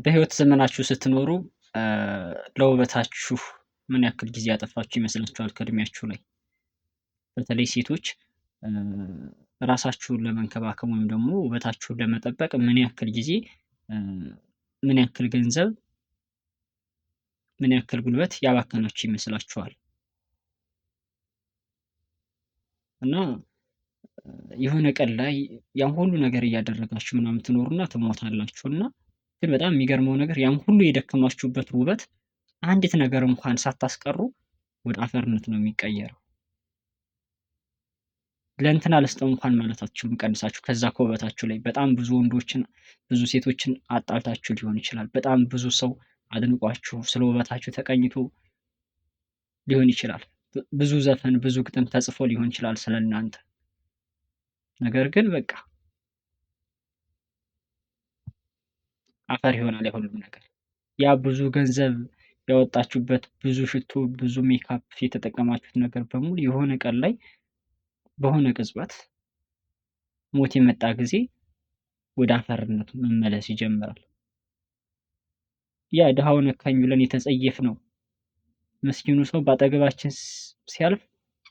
በህይወት ዘመናችሁ ስትኖሩ ለውበታችሁ ምን ያክል ጊዜ ያጠፋችሁ ይመስላችኋል ከእድሜያችሁ ላይ? በተለይ ሴቶች ራሳችሁን ለመንከባከብ ወይም ደግሞ ውበታችሁን ለመጠበቅ ምን ያክል ጊዜ ምን ያክል ገንዘብ ምን ያክል ጉልበት ያባከናችሁ ይመስላችኋል? እና የሆነ ቀን ላይ ያን ሁሉ ነገር እያደረጋችሁ ምናምን ትኖሩና ትሞታላችሁ እና ግን በጣም የሚገርመው ነገር ያን ሁሉ የደከማችሁበት ውበት አንዲት ነገር እንኳን ሳታስቀሩ ወደ አፈርነት ነው የሚቀየረው። ለእንትና ልስጠው እንኳን ማለት አትችሉም ቀንሳችሁ ከዛ ከውበታችሁ ላይ በጣም ብዙ ወንዶችን ብዙ ሴቶችን አጣልታችሁ ሊሆን ይችላል። በጣም ብዙ ሰው አድንቋችሁ ስለ ውበታችሁ ተቀኝቶ ሊሆን ይችላል። ብዙ ዘፈን ብዙ ግጥም ተጽፎ ሊሆን ይችላል ስለእናንተ። ነገር ግን በቃ አፈር ይሆናል የሁሉም ነገር። ያ ብዙ ገንዘብ ያወጣችሁበት ብዙ ሽቶ ብዙ ሜካፕ የተጠቀማችሁት ነገር በሙሉ የሆነ ቀን ላይ በሆነ ቅጽበት ሞት የመጣ ጊዜ ወደ አፈርነት መመለስ ይጀምራል። ያ ድሃው ነካኝ ብለን የተጸየፍነው ምስኪኑ ሰው በአጠገባችን ሲያልፍ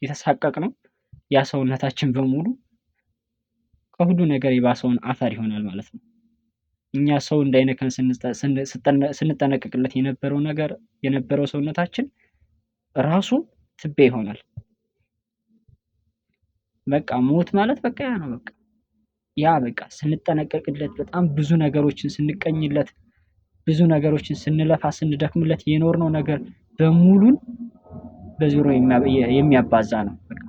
የተሳቀቅነው ያ ሰውነታችን በሙሉ ከሁሉ ነገር የባሰውን አፈር ይሆናል ማለት ነው። እኛ ሰው እንዳይነካን ስንጠነቀቅለት የነበረው ሰውነታችን ራሱ ትቢያ ይሆናል። በቃ ሞት ማለት በቃ ያ ነው። በቃ ያ በቃ ስንጠነቀቅለት በጣም ብዙ ነገሮችን ስንቀኝለት ብዙ ነገሮችን ስንለፋ ስንደክምለት የኖርነው ነገር በሙሉን በዜሮ የሚያባዛ ነው። በቃ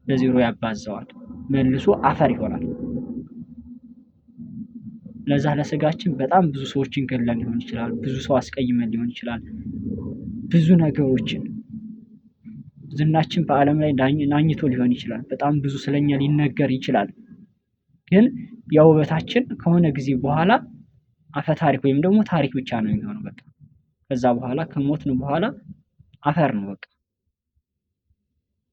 በዜሮ ያባዛዋል፣ መልሶ አፈር ይሆናል። ለዛ ለስጋችን በጣም ብዙ ሰዎችን ገድለን ሊሆን ይችላል፣ ብዙ ሰው አስቀይመን ሊሆን ይችላል፣ ብዙ ነገሮችን ዝናችን በዓለም ላይ ናኝቶ ሊሆን ይችላል፣ በጣም ብዙ ስለኛ ሊነገር ይችላል። ግን ያ ውበታችን ከሆነ ጊዜ በኋላ አፈ ታሪክ ወይም ደግሞ ታሪክ ብቻ ነው የሚሆነው። በቃ ከዛ በኋላ ከሞትን በኋላ አፈር ነው በቃ።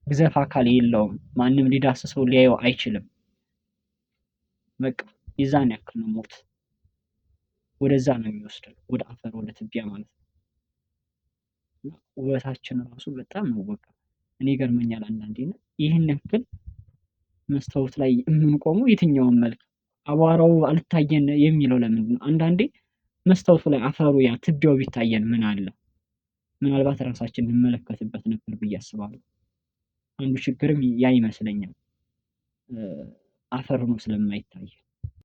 ግዘፍ አካል የለውም፣ ማንም ሊዳስሰው ሊያየው አይችልም። በቃ የዛን ያክል ነው ሞት። ወደዛ ነው የሚወስደን፣ ወደ አፈር ወደ ትቢያ ማለት ነው። ውበታችን ራሱ በጣም ነው በቃ እኔ ይገርመኛል አንዳንዴ እና ይህን ያክል መስታወት ላይ የምንቆመው የትኛውን መልክ አቧራው አልታየን የሚለው ለምንድን ነው? አንዳንዴ መስታወቱ ላይ አፈሩ ያ ትቢያው ቢታየን ምን አለ? ምናልባት ራሳችንን እንመለከትበት ነበር ብዬ አስባለሁ። አንዱ ችግርም ያ ይመስለኛል፣ አፈር ሆኖ ስለማይታይ